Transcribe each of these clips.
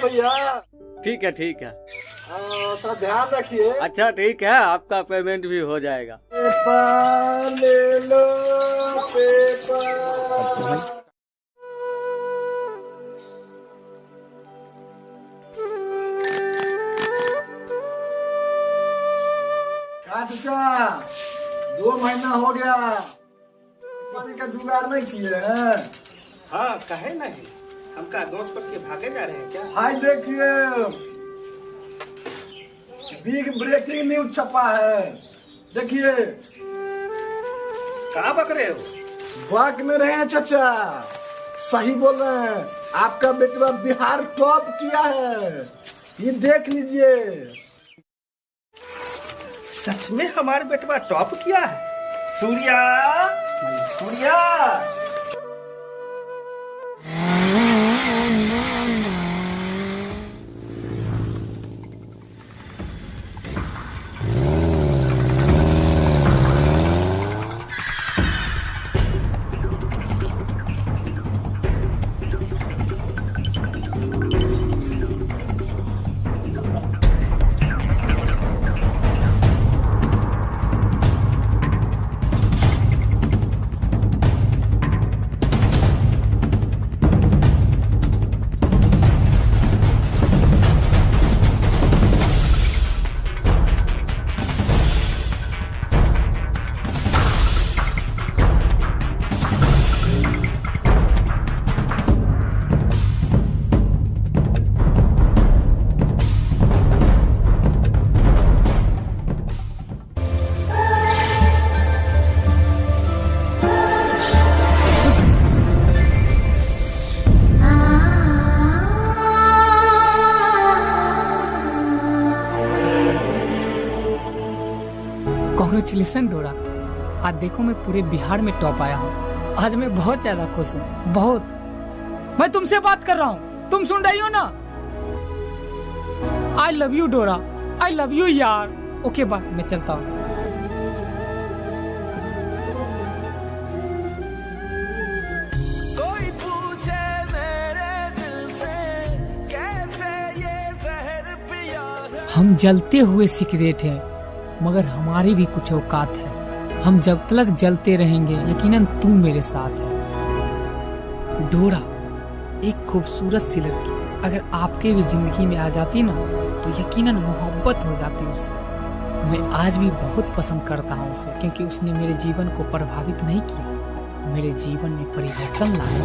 भैया ठीक है ठीक है। थोड़ा ध्यान रखिए। अच्छा ठीक है, आपका पेमेंट भी हो जाएगा। पेपर ले लो पेपर। चाचा 2 महीना हो गया, पानी का जुगाड़ नहीं किए हैं। हाँ कहे नहीं, हमका दोस्त पर के भागे जा रहे हैं क्या? हाय देखिए, बिग ब्रेकिंग न्यूज छपा है, देखिए। कहाँ बक रहे हो? बाग में रहे हैं चाचा, सही बोल रहे हैं। आपका बेटा बिहार टॉप किया है, ये देख लीजिए। सच में हमारे बेटवा टॉप किया है? सूर्या सूर्या कांग्रेचुलेसन डोरा, आज देखो मैं पूरे बिहार में टॉप आया हूँ। आज मैं बहुत ज्यादा खुश हूँ, बहुत। मैं तुमसे बात कर रहा हूँ, तुम सुन रही हो ना? आई लव यू डोरा, आई लव यू यार। ओके बाय, मैं चलता हूँ। कोई पूछे मेरे दिल से कैसे ये जहर पिया है। हम जलते हुए सिगरेट हैं, मगर हमारी भी कुछ औकात है। हम जब तक जलते रहेंगे यकीनन तू मेरे साथ है। डोरा एक खूबसूरत सी लड़की अगर आपके भी जिंदगी में आ जाती ना तो यकीनन मोहब्बत हो जाती उससे। मैं आज भी बहुत पसंद करता हूँ उसे, क्योंकि उसने मेरे जीवन को प्रभावित नहीं किया, मेरे जीवन में परिवर्तन लाया।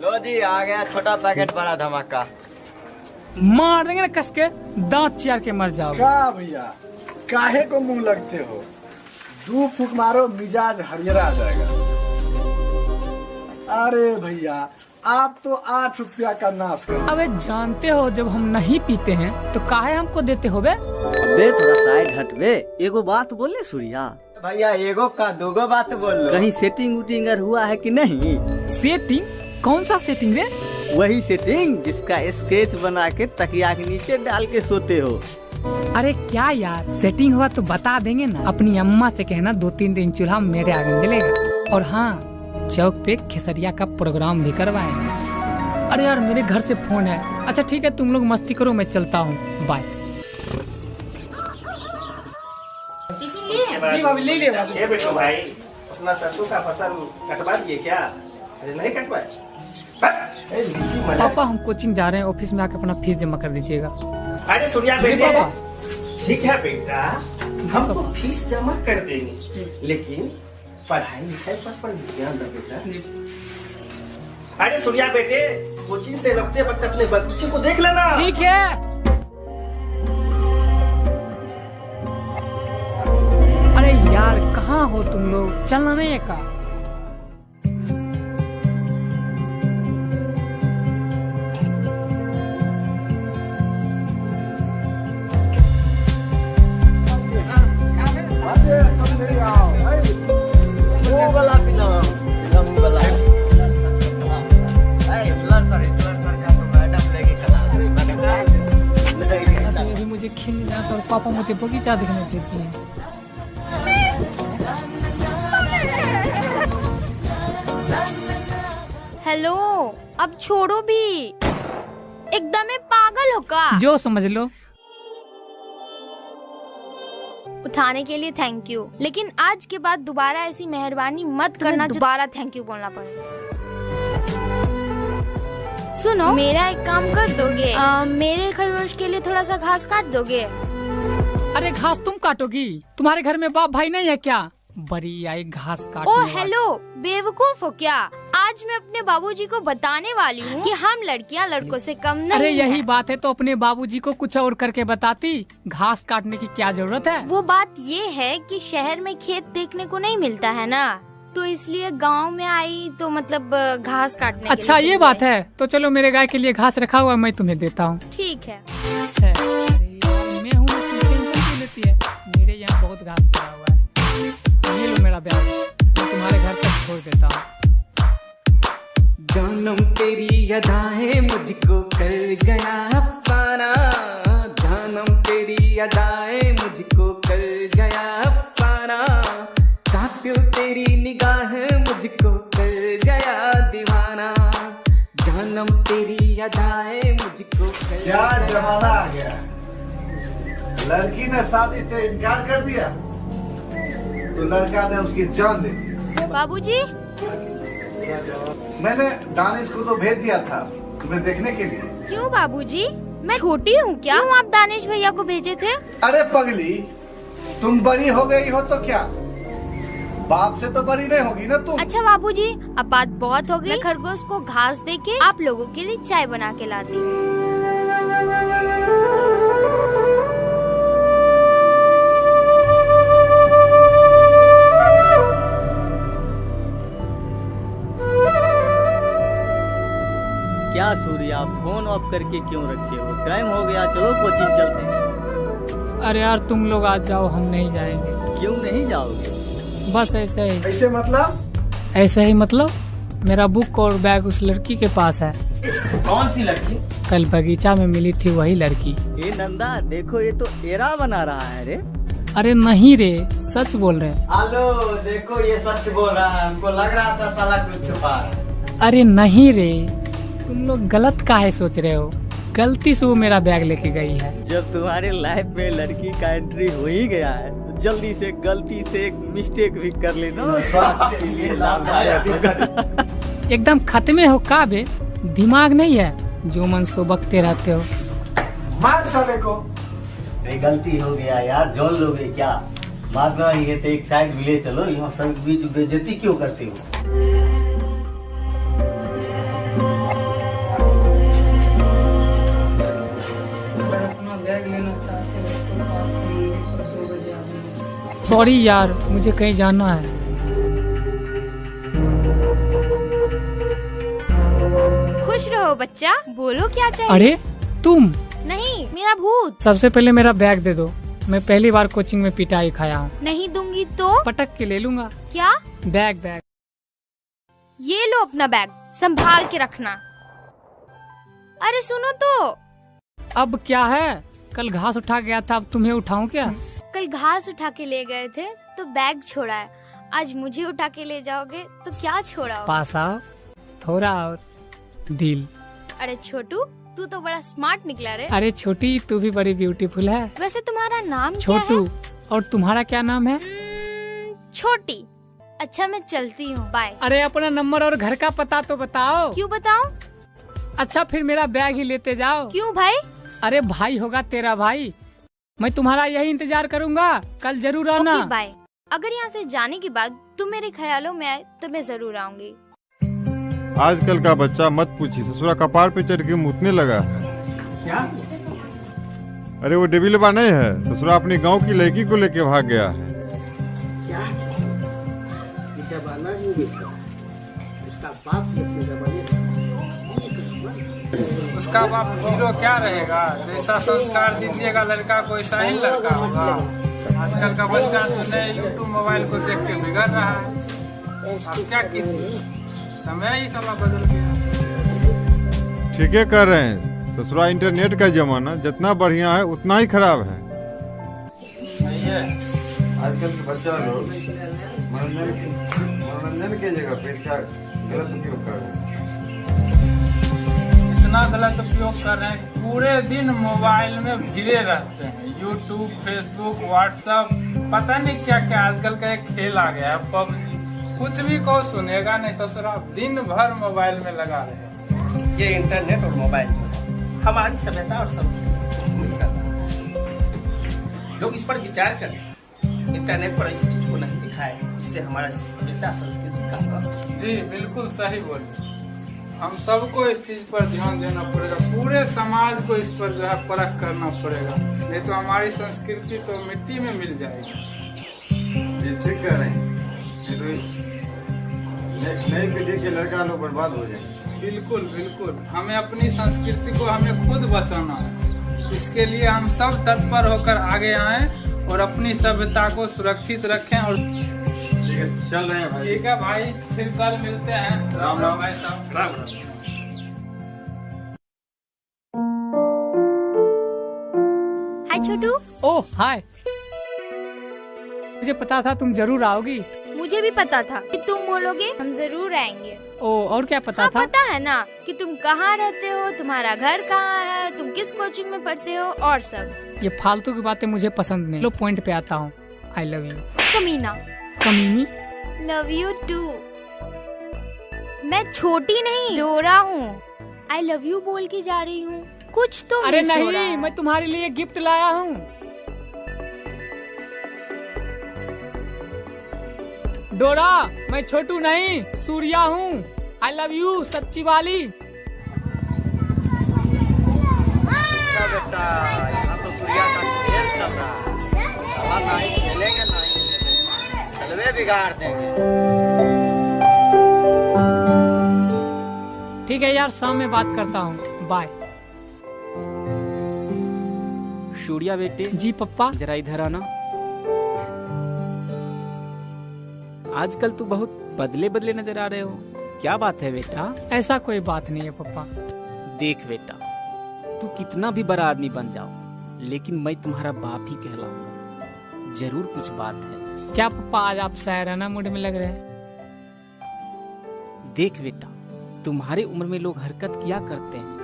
लो जी आ गया छोटा पैकेट बड़ा धमाका। मार देंगे ना कस के, दांत चियार के मर जाओगे। का भैया काहे को मुंह लगते हो? 2 फूक मारो मिजाज हरियर आ जाएगा। अरे भैया आप तो 8 रुपया का नाश कर। अबे जानते हो जब हम नहीं पीते हैं तो काहे हमको देते हो बे? बे थोड़ा साइड हट बे, एगो बात बोले सूर्या। भैया एगो का दोगो बात बोल लो। कहीं सेटिंग उटिंग हुआ है कि नहीं? सेटिंग? कौन सा सेटिंग रे? वही सेटिंग जिसका स्केच बना के तकिया के नीचे डाल के सोते हो। अरे क्या यार, सेटिंग हुआ तो बता देंगे ना। अपनी अम्मा से कहना 2-3 दिन चूल्हा मेरे आंगन जलेगा। और हाँ, चौक पे खेसरिया का प्रोग्राम भी करवाएंगे। अरे यार मेरे घर से फोन है। अच्छा ठीक है, तुम लोग मस्ती करो, मैं चलता हूँ, बाय। ये बेटो भाई, अपना सरसों का फसल कटवा दिए क्या? अरे नहीं कटवाए? पापा हम कोचिंग जा रहे हैं, ऑफिस में आके अपना फीस जमा कर दीजिएगा। अरे सूर्या जी बेटे, पापा। ठीक है बेटा, हम तो फीस जमा कर देंगे, लेकिन पढ़ाई लिखाई पर ध्यान दो बेटा। अरे सूर्या बेटे, कोचिंग से लौटते वक्त अपने बच्चे को देख लेना। ठीक है। अरे यार कहाँ हो तुम लोग, चलना नहीं है का? वो वाला फिल्म वाला अभी मुझे खेलने जाता और पापा मुझे बगीचा देखने देती हैं। हेलो, अब छोड़ो भी, एकदम ही पागल हो का? जो समझ लो। उठाने के लिए थैंक यू, लेकिन आज के बाद दोबारा ऐसी मेहरबानी मत करना, दोबारा थैंक यू बोलना पड़ेगा। सुनो, मेरा एक काम कर दोगे? मेरे खरगोश के लिए थोड़ा सा घास काट दोगे? अरे घास तुम काटोगी? तुम्हारे घर में बाप भाई नहीं है क्या? बड़ी आई घास काटने ओ वाली। हेलो, बेवकूफ हो क्या? आज मैं अपने बाबूजी को बताने वाली हूँ कि हम लड़कियाँ लड़कों से कम नहीं अरे यही है। बात है तो अपने बाबूजी को कुछ और करके बताती, घास काटने की क्या जरूरत है? वो बात ये है कि शहर में खेत देखने को नहीं मिलता है ना, तो इसलिए गांव में आई तो मतलब घास काटने अच्छा के लिए ये बात है, तो चलो मेरे गाय के लिए घास रखा हुआ है, मैं तुम्हें देता हूँ। ठीक है। अरे यार, मैं हूँ, तुम टेंशन क्यों लेती है? मेरे यहाँ बहुत घास पड़ा हुआ है। ये लो मेरा बैग, मैं तुम्हारे घर तक छोड़ देता हूँ। जानम तेरी अदाएं मुझको कर गया अफसाना, जानम तेरी अदाएं मुझको कर गया अफसाना, कातिल तेरी निगाह मुझको कर गया दीवाना, जानम तेरी अदाएं मुझको कर क्या जमाना आ गया, लड़की ने शादी से इनकार कर दिया तो लड़का ने उसकी जान ले ली। बाबूजी, मैंने दानिश को तो भेज दिया था तुम्हें देखने के लिए। क्यों बाबूजी, मैं छोटी हूँ क्या? क्यों आप दानिश भैया को भेजे थे? अरे पगली, तुम बड़ी हो गई हो तो क्या, बाप से तो बड़ी नहीं होगी ना तुम। अच्छा बाबूजी, अब बात बहुत हो गई, मैं खरगोश को घास देके आप लोगों के लिए चाय बना के लाती हूँ। क्या सूर्या, फोन ऑफ करके क्यों रखे हो? टाइम हो गया, चलो कोचिंग चलते हैं। अरे यार तुम लोग आ जाओ, हम नहीं जाएंगे। क्यों नहीं जाओगे? बस ऐसे ही। ऐसे मतलब? ऐसे ही मतलब, मेरा बुक और बैग उस लड़की के पास है। कौन सी लड़की? कल बगीचा में मिली थी वही लड़की। ए नंदा, देखो ये तो एरा बना रहा है रे। अरे नहीं रे, सच बोल रहे हैं। हेलो, देखो ये सच बोल रहा है, हमको लग रहा था साला कुछ छुपा रहा है। अरे नहीं रे, तुम लोग गलत काहे सोच रहे हो? गलती से वो मेरा बैग लेके गई है। जब तुम्हारे लाइफ में लड़की का एंट्री हो ही गया है तो जल्दी से गलती से एक मिस्टेक भी कर लेना, स्वास्थ्य के लिए लाभदायक होगा। एकदम खत्मे हो का बे? दिमाग नहीं है, जो मन सो बकते रहते हो। मार साले को। गलती हो गया यार, जोड़ लोगे क्या? मारना ही है तो एक साइड भी ले चलो, यहाँ सब बीच बेइज्जती क्यों करते हो? सॉरी यार, मुझे कहीं जाना है। खुश रहो बच्चा, बोलो क्या चाहिए? अरे तुम? नहीं, मेरा भूत। सबसे पहले मेरा बैग दे दो, मैं पहली बार कोचिंग में पिटाई खाया हूँ। नहीं दूंगी तो? पटक के ले लूंगा। क्या? Bag bag. ये लो अपना बैग, संभाल के रखना। अरे सुनो तो। अब क्या है? कल घास उठा गया था, अब तुम्हें उठाऊं क्या? कल घास उठा के ले गए थे तो बैग छोड़ा है, आज मुझे उठा के ले जाओगे तो क्या छोड़ा हो? पास आओ, थोड़ा और दिल। अरे छोटू, तू तो बड़ा स्मार्ट निकला रे। अरे छोटी, तू भी बड़ी ब्यूटीफुल है। वैसे तुम्हारा नाम क्या है? छोटू। और तुम्हारा क्या नाम है? छोटी। अच्छा मैं चलती हूँ, बाय। अरे अपना नंबर और घर का पता तो बताओ। क्यों बताऊं? अच्छा फिर मेरा बैग ही लेते जाओ। क्यों भाई? अरे भाई होगा तेरा भाई। मैं तुम्हारा यही इंतजार करूंगा, कल जरूर आना। Okay bye. अगर यहाँ से जाने के बाद तुम मेरे ख्यालों में आए तो मैं जरूर आऊंगी। आजकल का बच्चा मत पूछी, ससुरा कपार पे चढ़ के मुतने लगा है। क्या? अरे वो डेबिलबा नहीं है, ससुरा अपनी गांव की लड़की को लेके भाग गया है। क्या? ये जमाना ही वैसा है। उसका बाप भी अपने जमाने उसका बाप हीरो क्या रहेगा? जैसा संस्कार दीजिएगा लड़का को वैसा ही लड़का होगा। आजकल का बच्चा तो नए यूट्यूब मोबाइल को देख के बिगड़ रहा है। आप क्या कीजिए, समय ही साला बदल गया। ठीक है कह रहे हैं, ससुरा इंटरनेट का जमाना जितना बढ़िया है उतना ही खराब है। आजकल के बच्चा लोग मनोरंजन की जगह पे इसका गलत उपयोग कर रहे हैं। इतना गलत उपयोग कर रहे हैं, पूरे दिन मोबाइल में भिड़े रहते हैं। यूट्यूब, फेसबुक, व्हाट्सएप, पता नहीं क्या क्या आजकल का एक खेल आ गया है, पबजी। कुछ भी को सुनेगा नहीं, ससुरा दिन भर मोबाइल में लगा रहे हैं। ये इंटरनेट और मोबाइल हमारी सभ्यता और संस्कृति का लोग इस पर विचार करें। इंटरनेट पर ऐसी चीज को नहीं दिखाए जिससे हमारा सभ्यता संस्कृति का नष्ट। जी बिल्कुल सही बोले। हम सबको इस चीज पर ध्यान देना पड़ेगा, पूरे समाज को इस पर जो है परख करना पड़ेगा, नहीं तो हमारी संस्कृति तो मिट्टी में मिल जाएगी। ये ठीक कह रहे हैं, नई पीढ़ी के लड़का लोग बर्बाद हो जाएंगे। बिल्कुल बिल्कुल, हमें अपनी संस्कृति को हमें खुद बचाना है। इसके लिए हम सब तत्पर होकर आगे आएं और अपनी सभ्यता को सुरक्षित रखें। और चल रहे हैं भाई। ठीक है भाई, फिर कल मिलते हैं। राम राम भाई साहब। राम राम। हाय छोटू। ओह हाय, मुझे पता था तुम जरूर आओगी। मुझे भी पता था कि तुम बोलोगे, हम जरूर आएंगे। ओह और क्या पता हाँ, था? पता है ना कि तुम कहाँ रहते हो, तुम्हारा घर कहाँ है, तुम किस कोचिंग में पढ़ते हो और सब। ये फालतू की बातें मुझे पसंद नहीं। लो पॉइंट पे आता हूँ। I love you. कमीना। कमीनी। Love you too. मैं छोटी नहीं, डोरा हूँ। आई लव यू बोल के जा रही हूँ। कुछ तो अरे मिस हो रहा नहीं, है। मैं तुम्हारे लिए गिफ्ट लाया हूँ। डोरा, मैं छोटू नहीं, सूर्या हूँ। आई लव यू सच्ची वाली। अच्छा बेटा, यहाँ तो सूर्या का खेल चल रहा है। साला नहीं खेलेंगे, नहीं खेलेंगे, चलवे बिगाड़ देंगे। ठीक है यार, शाम में बात करता हूँ। बाय। सूर्या बेटे। जी पप्पा। जरा इधर आना। आजकल तू बहुत बदले बदले नजर आ रहे हो, क्या बात है बेटा? ऐसा कोई बात नहीं है पप्पा। देख बेटा, तू कितना भी बड़ा आदमी बन जाओ, लेकिन मैं तुम्हारा बाप ही कहलाऊंगा। जरूर कुछ बात है। क्या पप्पा, आज आप शायराना मूड में लग रहे हैं? देख बेटा, तुम्हारे उम्र में लोग हरकत किया करते हैं,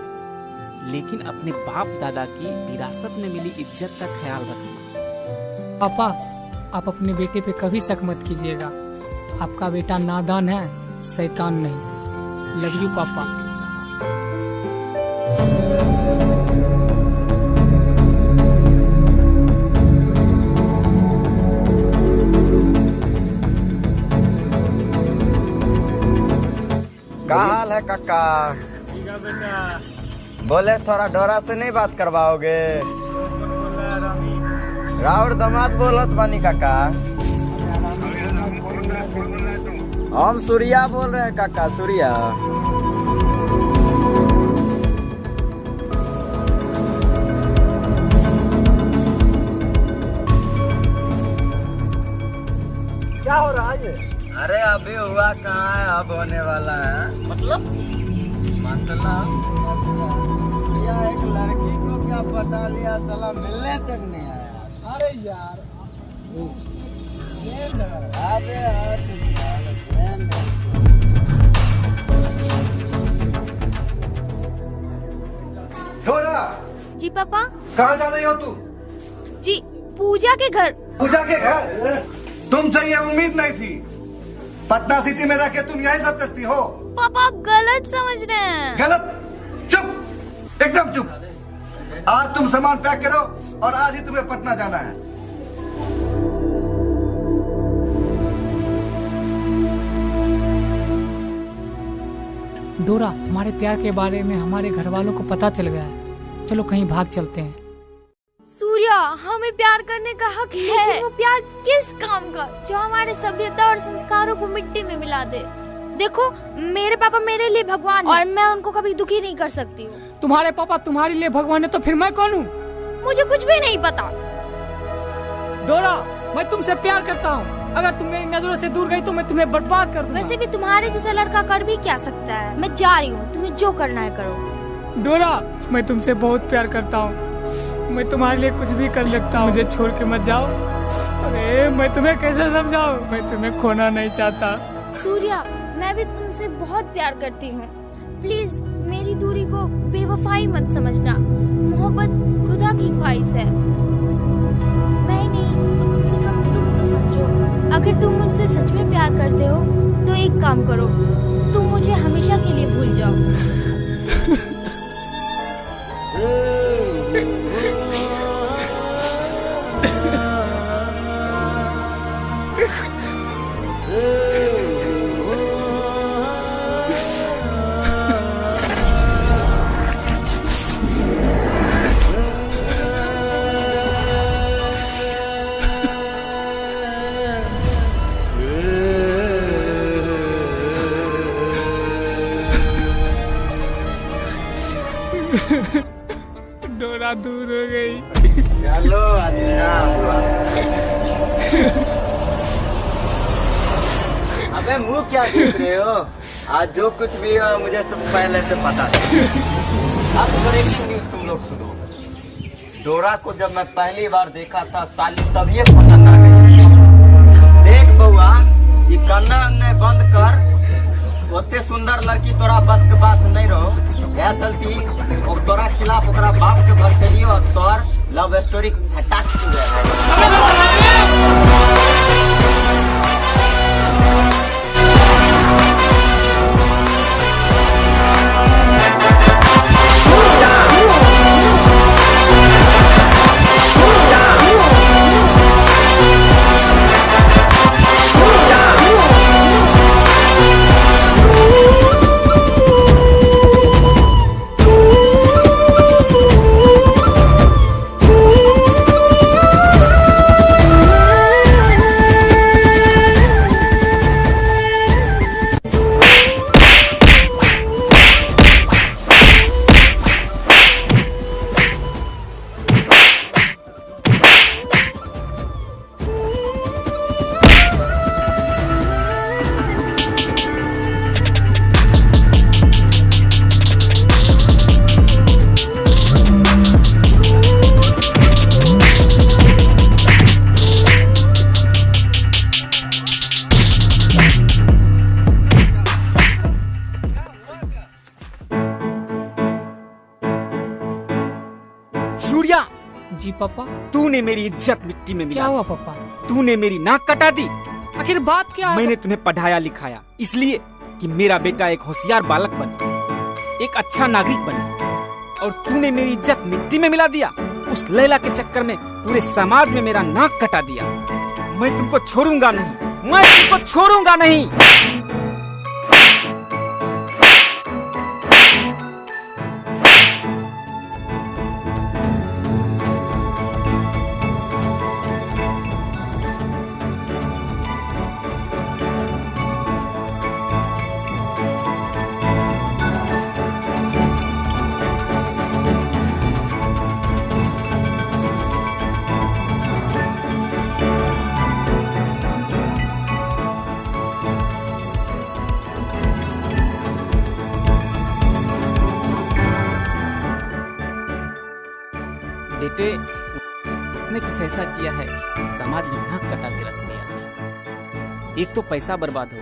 लेकिन अपने बाप दादा की विरासत में मिली इज्जत का ख्याल रखना। पापा, आप अपने बेटे पे कभी शक मत कीजिएगा। आपका बेटा नादान है, शैतान नहीं। लव यू पापा। क्या हाल है काका? ठीक है बेटा। बोले थोड़ा डोरा से नहीं बात करवाओगे? राउर दामाद बोलत बानी काका। हम सूर्या बोल रहे हैं काका, सूर्या। क्या हो रहा है ये? अरे अभी हुआ कहाँ है, अब होने वाला है। मतलब या एक लड़की को क्या पटा लिया, साला मिलने तक नहीं आया। अरे यार, डोरा, जी पापा। कहाँ जा रही हो तू? जी पूजा के घर। पूजा के घर? तुमसे ये उम्मीद नहीं थी। पटना सिटी में रहकर तुम यही सब करती हो। पापा आप गलत समझ रहे हैं। गलत? चुप, एकदम चुप। आज तुम सामान पैक करो और आज ही तुम्हें पटना जाना है। डोरा, तुम्हारे प्यार के बारे में हमारे घर वालों को पता चल गया है। चलो कहीं भाग चलते हैं। सूर्या, हमें प्यार करने का हक है, लेकिन वो प्यार किस काम का जो हमारे सभ्यता और संस्कारों को मिट्टी में मिला दे। देखो, मेरे पापा मेरे लिए भगवान हैं और मैं उनको कभी दुखी नहीं कर सकती हूँ। तुम्हारे पापा तुम्हारे लिए भगवान है तो फिर मैं कौन हूँ? मुझे कुछ भी नहीं पता। डोरा, मैं तुमसे प्यार करता हूँ। अगर तुम मेरी नजरों से दूर गई तो मैं तुम्हें बर्बाद कर दूंगा। वैसे भी तुम्हारे जैसा लड़का कर भी क्या सकता है। मैं जा रही हूँ, तुम्हें जो करना है करो। डोरा, मैं तुमसे बहुत प्यार करता हूँ। मैं तुम्हारे लिए कुछ भी कर सकता हूँ। मुझे छोड़ के मत जाओ। अरे मैं तुम्हें कैसे समझाऊं? मैं तुम्हें खोना नहीं चाहता। सूर्या, मैं भी तुमसे बहुत प्यार करती हूँ। प्लीज मेरी दूरी को बेवफाई मत समझना। मोहब्बत खुदा की ख्वाहिश है। मैं नहीं तो कम से कम तुम तो समझो। अगर तुम मुझसे सच में प्यार करते हो तो एक काम करो, तुम मुझे हमेशा के लिए भूल जाओ। डोरा दूर हो गई। चलो अच्छा। अबे मुंह क्या देख रहे हो? आज जो कुछ भी है मुझे सब पहले से पता है। अब ब्रेकिंग न्यूज तुम लोग सुनो। डोरा को जब मैं पहली बार देखा था साली तब ये पसंद आ गई। देख बउआ, ये कन्ना अन्ने बंद कर। ओते सुंदर लड़की तोरा बस के बात नहीं रहो। क्या चलती और तोरा खिलाफ ओकरा बाप के भर करियो और तोर लव स्टोरी हटा सूर्या, जी पापा। तूने मेरी इज्जत मिट्टी में मिला क्या हुआ दी। पापा? तूने मेरी नाक कटा दी। आखिर बात क्या है? मैंने तुम्हें पढ़ाया लिखाया इसलिए कि मेरा बेटा एक होशियार बालक बने, एक अच्छा नागरिक बने, और तूने मेरी इज्जत मिट्टी में मिला दिया। उस लैला के चक्कर में पूरे समाज में मेरा नाक कटा दिया। मैं तुमको छोड़ूंगा नहीं, मैं तुमको छोड़ूंगा नहीं। बेटे, उसने कुछ ऐसा किया है समाज में नाक कटा के रख दिया। एक तो पैसा बर्बाद हो,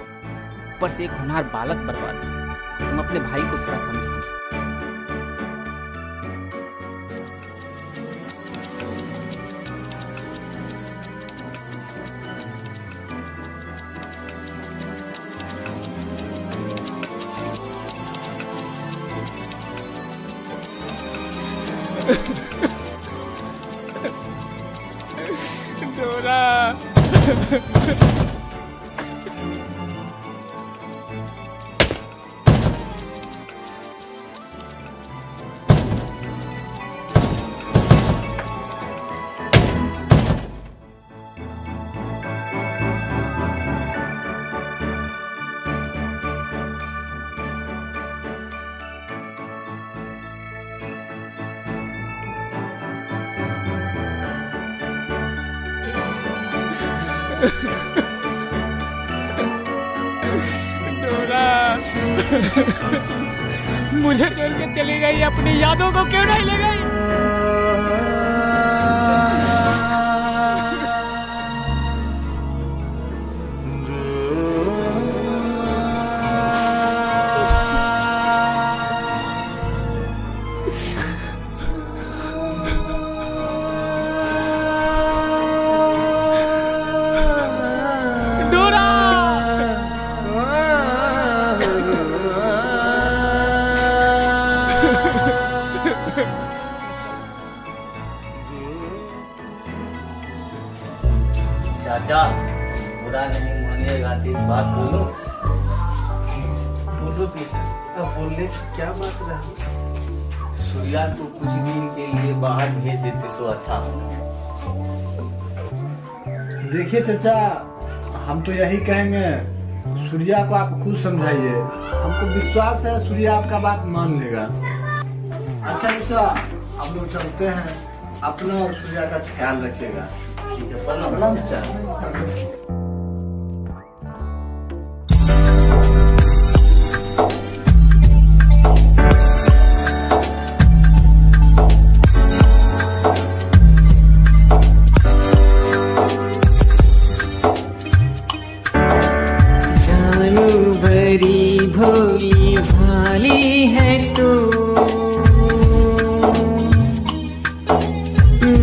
ऊपर से एक होनहार बालक बर्बाद हो। तुम अपने भाई को थोड़ा समझो। डोरा डोरा मुझे छोड़ के चली गई, अपनी यादों को क्यों नहीं ले गई? चाचा बुरा नहीं मानिएगा, एक बात बोलो। बोलो बेटा, अब बोलने की क्या बात रही? सूर्या को कुछ दिन के लिए बाहर भेज देते तो अच्छा होता। देखिए चाचा, हम तो यही कहेंगे, सूर्या को आप खुद समझाइए। हमको विश्वास है सूर्या आपका बात मान लेगा। अच्छा चाचा, हम लोग चलते हैं, अपना और सूर्या का ख्याल रखिएगा। ठीक है, प्रणाम। प्रणाम चाचा। भोली भाली है तू,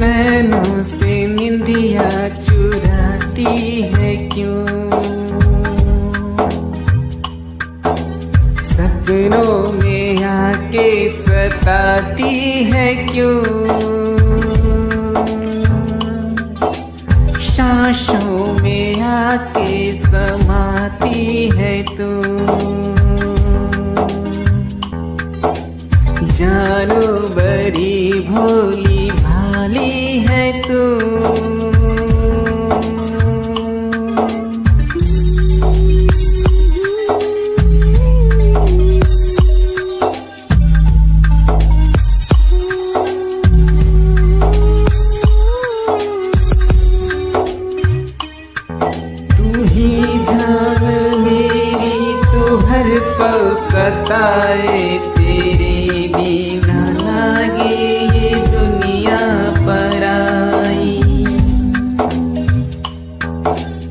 नैनों से निंदिया चुराती है क्यों, सपनों में आके सताती है क्यों, सांसों में आके समाती है तू, जानो बड़ी भोली भाली है तू। तू ही जान मेरी, तू हर पल सताए, तेरे बिना लागे ये दुनिया पराई।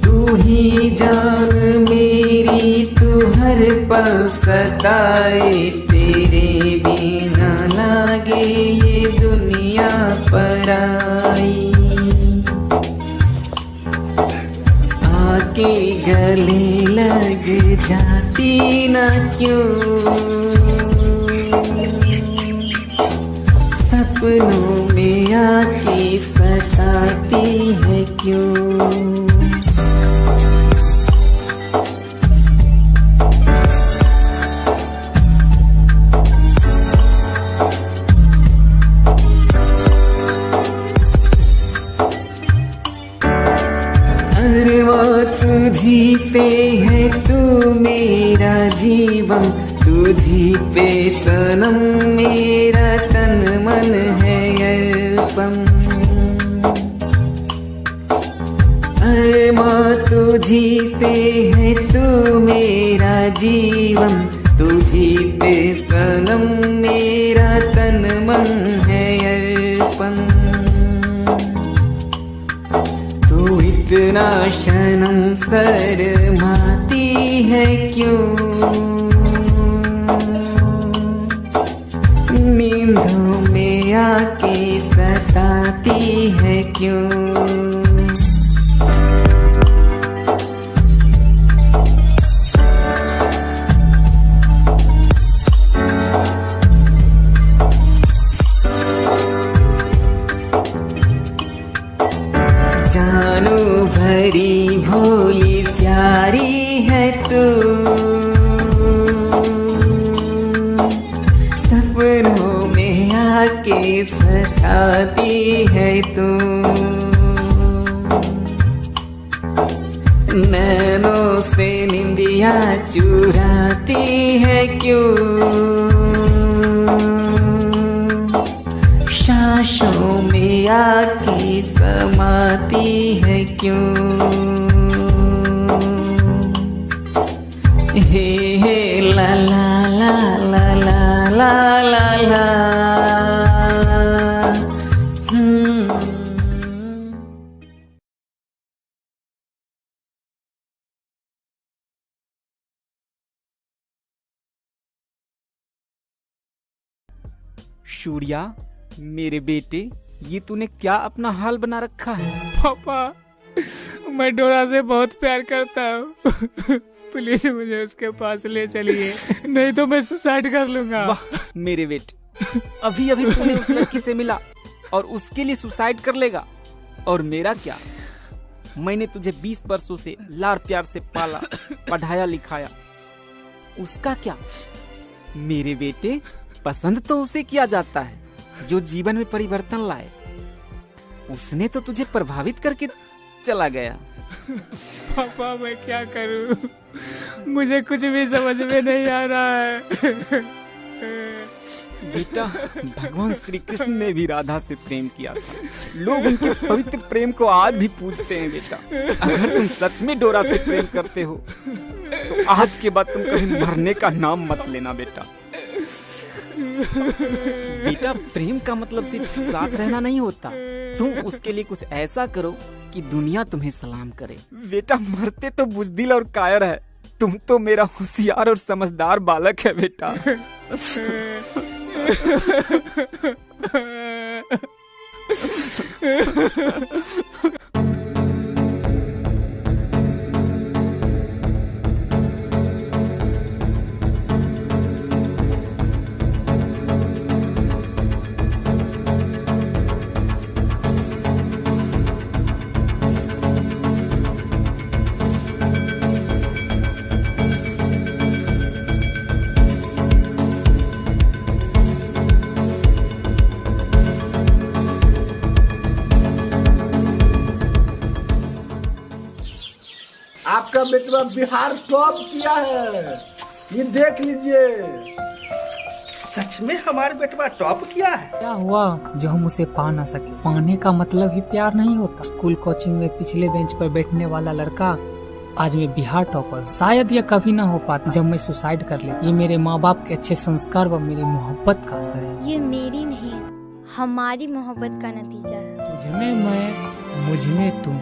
तू ही जान मेरी, तू हर पल सताए, तेरे बिना लागे ये दुनिया पराई। आके गले लग जाती ना क्यों, सपनों में आके सताती है क्यों। तुझी पे है तू मेरा जीवन, तुझी पे सनम मेरा तन मन है अर्पण। अरे माँ तुझी से है तू मेरा जीवन, तुझी पे सनम मेरा तन मन है अर्पण। तू इतना शर्म शर्माती है क्यों, नींदों में आके सताती है क्यों। जानू भरी भोली प्यारी है तू, सपनों में आके सताती है तू, नैनों से निंदिया चुराती है क्यों, सांसों में आके समाती है क्यों। हे ला ला ला ला ला ला ला ला। सूर्या मेरे बेटे, ये तूने क्या अपना हाल बना रखा है? पापा, मैं डोरा से बहुत प्यार करता हूँ। प्लीज मुझे उसके पास ले चलिए, नहीं तो मैं सुसाइड कर लूंगा। वाह मेरे बेटे, अभी अभी तूने उस लड़की से मिला और उसके लिए सुसाइड कर लेगा। और मेरा क्या, मैंने तुझे 20 वर्षों से लाड़ प्यार से पाला, पढ़ाया लिखाया, उसका क्या? मेरे बेटे, पसंद तो उसे किया जाता है जो जीवन में परिवर्तन लाए। उसने तो तुझे प्रभावित करके चला गया। पापा मैं क्या करूं, मुझे कुछ भी समझ में नहीं आ रहा है। बेटा, भगवान श्री कृष्ण ने भी राधा से प्रेम किया था। लोग उनके पवित्र प्रेम को आज भी पूजते हैं। बेटा, अगर तुम सच में डोरा से प्रेम करते हो तो आज के बाद तुम कभी मरने का नाम मत लेना बेटा। बेटा, प्रेम का मतलब सिर्फ साथ रहना नहीं होता, तुम उसके लिए कुछ ऐसा करो कि दुनिया तुम्हें सलाम करे। बेटा, मरते तो बुज़दिल और कायर है, तुम तो मेरा होशियार और समझदार बालक है बेटा। आपका बेटवा बिहार टॉप किया है, ये देख लीजिए। सच में हमारे बेटवा टॉप किया है? क्या हुआ जो हम उसे पा ना सके? पाने का मतलब ही प्यार नहीं होता। स्कूल कोचिंग में पिछले बेंच पर बैठने वाला लड़का आज मैं बिहार टॉपर। शायद यह कभी ना हो पाता जब मैं सुसाइड कर ले। ये मेरे माँ बाप के अच्छे संस्कार व मेरी मोहब्बत का असर है। ये मेरी नहीं, हमारी मोहब्बत का नतीजा है। तुझ में मैं, मुझ में तुम।